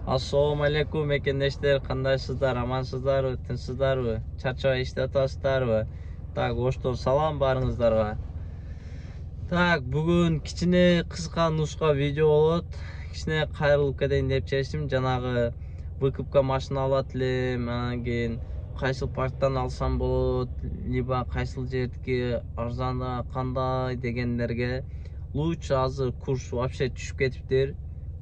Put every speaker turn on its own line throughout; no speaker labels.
Assalamu alaikum mekendештер, кандайсыздар, амансыздарбы, тынчсыздарбы, чарчабай иштеп атасыздарбы? Так, оштон салам барыңыздарга. Так, бүгүн кичине кыска нуска видео болот. Кичине кайрылып кетейин деп чечтим. Жанагы ВКПка машина алат элем, анан кийин кайсыл парктан алсам болот, либо кайсыл жердики арзанда кандай дегендерге лучше азыр курс вообще түшүп кетиптир.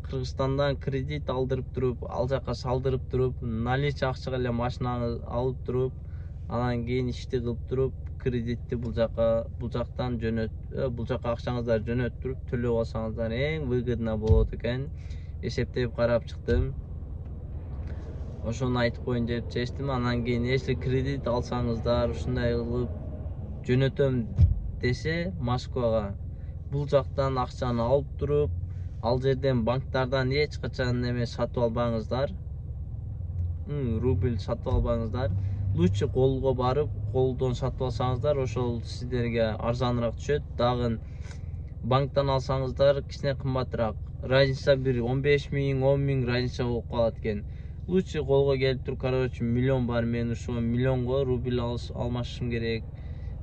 Кыргызстандан кредит алдырып туруп, ал жака салдырып туруп, наличие акчага эле машинаны алып туруп, анан кийин ишти кылып туруп, кредитти бул жактан бул жака акчаңыздар жөнөтүп туруп төлөп алсаңыздар эң выгодно болот экен. Эсептеп карап чыктым. Ошону айтып коеюн деп чечтим. Анан кийин если кредит алсаңыздар, ушундай кылып жөнөтөм десе Москвага, бул жактан акчаны алып туруп, ал жерден банктардан эч качан эме сатып албаңыздар. Рубль сатып албаңыздар. Лучше колго барып, колдон сатып алсаңыздар, ошол сиздерге арзаныраак түшөт. Дагы банктан алсаңыздар кичине кымбатыраак. Разница бир 15 миң, 10 миң разница болуп калат экен. Лучше колго келип туруп, короче, миллион бар, мен ушул миллионго рубль алмашым керек.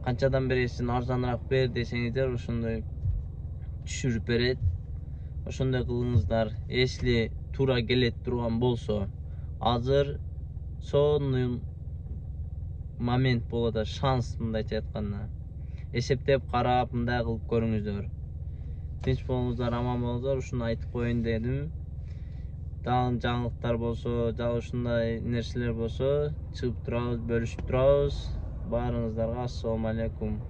Канчадан бересиң, арзаныраак бер десеңиздер, ошондой түшүрүп берет. Ошондой кылыңыздар. Если туура келет турган болсо, азыр сонун момент болот, шанс, мындайча айтканда. Эсептеп карап, мындай кылып көрүңүздөр. Тынч болуңуздар, аман болуңуздар. Ушуну айтып коеюн дедим. Дагы жаңылыктар болсо, жана ушундай нерселер болсо, чыгып турабыз, бөлүшүп турабыз. Баарыңыздарга ассаламу алейкум.